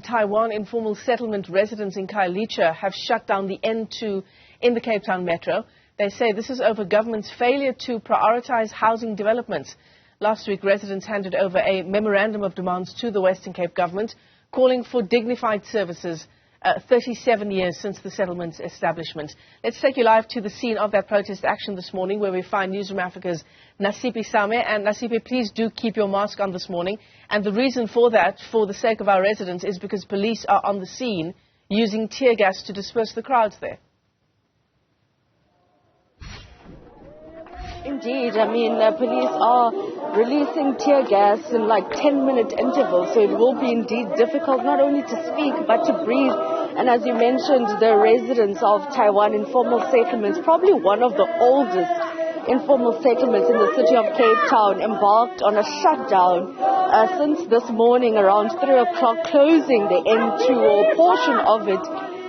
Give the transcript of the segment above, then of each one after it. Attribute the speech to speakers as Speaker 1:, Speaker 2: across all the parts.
Speaker 1: Taiwan informal settlement residents in Khayelitsha have shut down the N2 in the Cape Town metro. They say this is over government's failure to prioritize housing developments. Last week, residents handed over a memorandum of demands to the Western Cape government, calling for dignified services 37 years since the settlement's establishment. Let's take you live to the scene of that protest action this morning, where we find Newzroom Afrika's Nasiphi Same. And Nasiphi, please do keep your mask on this morning. And the reason for that, for the sake of our residents, is because police are on the scene using tear gas to disperse the crowds there.
Speaker 2: Indeed, police are releasing tear gas in like 10-minute intervals, so it will be indeed difficult not only to speak but to breathe. And as you mentioned, the residents of Taiwan informal settlements, probably one of the oldest informal settlements in the city of Cape Town, embarked on a shutdown since this morning around 3 o'clock, closing the N2 or portion of it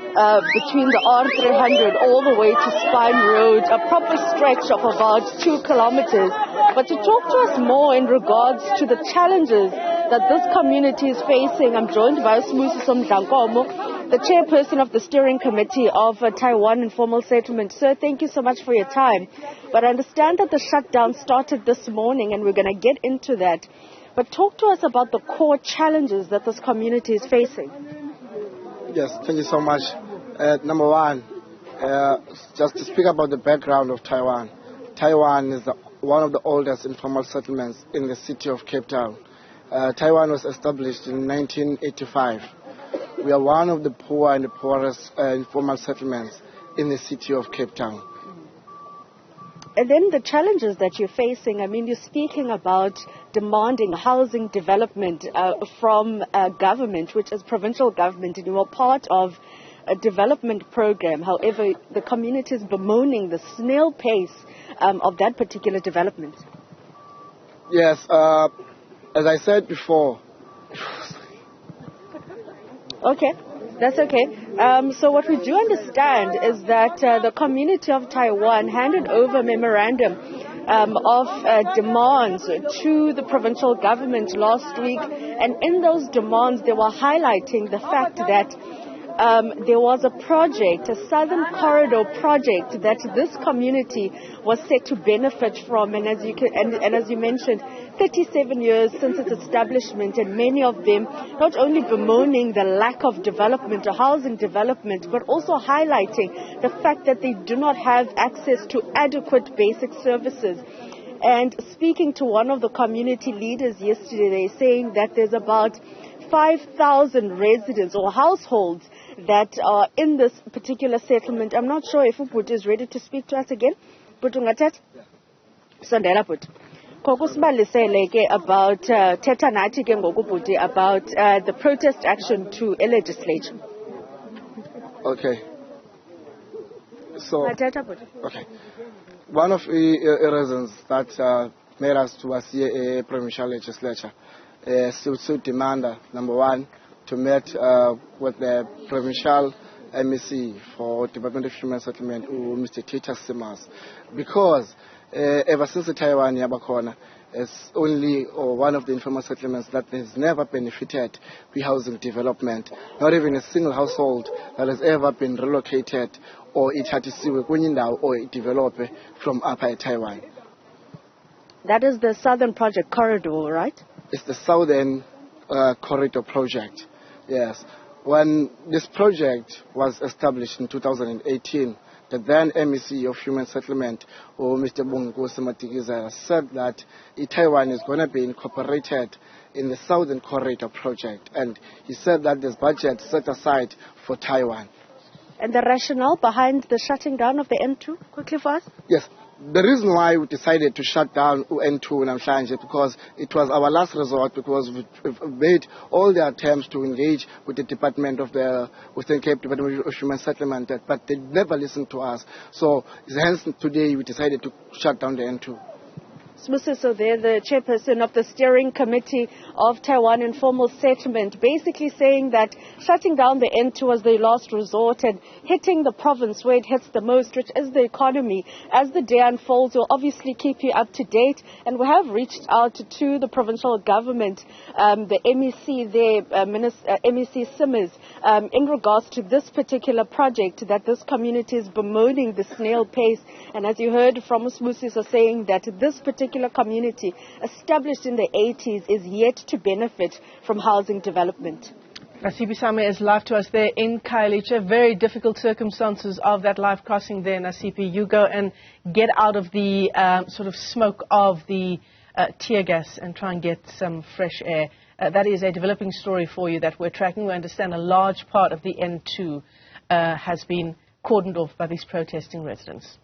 Speaker 2: between the R300 all the way to Spine Road, a proper stretch of about 2 kilometers. But to talk to us more in regards to the challenges that this community is facing, I'm joined by Smusiso Mdlankomo, the chairperson of the steering committee of Taiwan Informal Settlement. Sir, thank you so much for your time. But I understand that the shutdown started this morning, and we're going to get into that. But talk to us about the core challenges that this community is facing.
Speaker 3: Yes, thank you so much. Number one, just to speak about the background of Taiwan. Taiwan is one of the oldest informal settlements in the city of Cape Town. Taiwan was established in 1985. We are one of the poor and the poorest informal settlements in the city of Cape Town.
Speaker 2: And then the challenges that you're facing, you're speaking about demanding housing development from government, which is provincial government, and you are part of a development program. However, the community is bemoaning the snail pace of that particular development.
Speaker 3: Yes, as I said before.
Speaker 2: Okay. That's okay. So what we do understand is that the community of Taiwan handed over a memorandum of demands to the provincial government last week. And in those demands, they were highlighting the fact that there was a project, a Southern Corridor project, that this community was set to benefit from. And as you mentioned, 37 years since its establishment, and many of them not only bemoaning the lack of development or housing development, but also highlighting the fact that they do not have access to adequate basic services. And speaking to one of the community leaders yesterday, they're saying that there's about 5,000 residents or households that are in this particular settlement. I'm not sure if Ubud is ready to speak to us again. Butungatet? Sondela Bud. Kokusibalisele about Teta Nati ke ngokubhuti about the protest action to a legislature.
Speaker 3: Okay. So, okay. One of the reasons that made us to see a provincial legislature to demand, number one, to meet with the provincial MEC for Department of Human Settlement, Mr. Tita Simas, because ever since the Taiwan Yabakona is only one of the informal settlements that has never benefited with housing development. Not even a single household that has ever been relocated or it had to see with or develop from Upper Taiwan.
Speaker 2: That is the Southern Project Corridor, right?
Speaker 3: It's the Southern Corridor Project, yes. When this project was established in 2018, the then MEC of Human Settlement, or Mr. Bongo Sematigiza, said that Taiwan is going to be incorporated in the Southern Corridor Project. And he said that there's budget set aside for Taiwan.
Speaker 2: And the rationale behind the shutting down of the N2, quickly for us?
Speaker 3: Yes. The reason why we decided to shut down N2 in Namhlanje because it was our last resort, because we've made all the attempts to engage with the Department of the Western Cape Department of Human Settlement, but they never listened to us. So hence today we decided to shut down the N2.
Speaker 2: Smusiso there, the chairperson of the steering committee of Taiwan Informal Settlement, basically saying that shutting down the N2 was the last resort and hitting the province where it hits the most, which is the economy. As the day unfolds, we'll obviously keep you up to date, and we have reached out to the provincial government, the MEC there, MEC Simmers, in regards to this particular project, that this community is bemoaning the snail pace. And as you heard from Smusiso saying that this particular community, established in the 80s, is yet to benefit from housing development.
Speaker 1: Nasiphi Same is live to us there in Khayelitsha. Very difficult circumstances of that live crossing there, Nasiphi. You go and get out of the sort of smoke of the tear gas and try and get some fresh air. That is a developing story for you that we're tracking. We understand a large part of the N2 has been cordoned off by these protesting residents.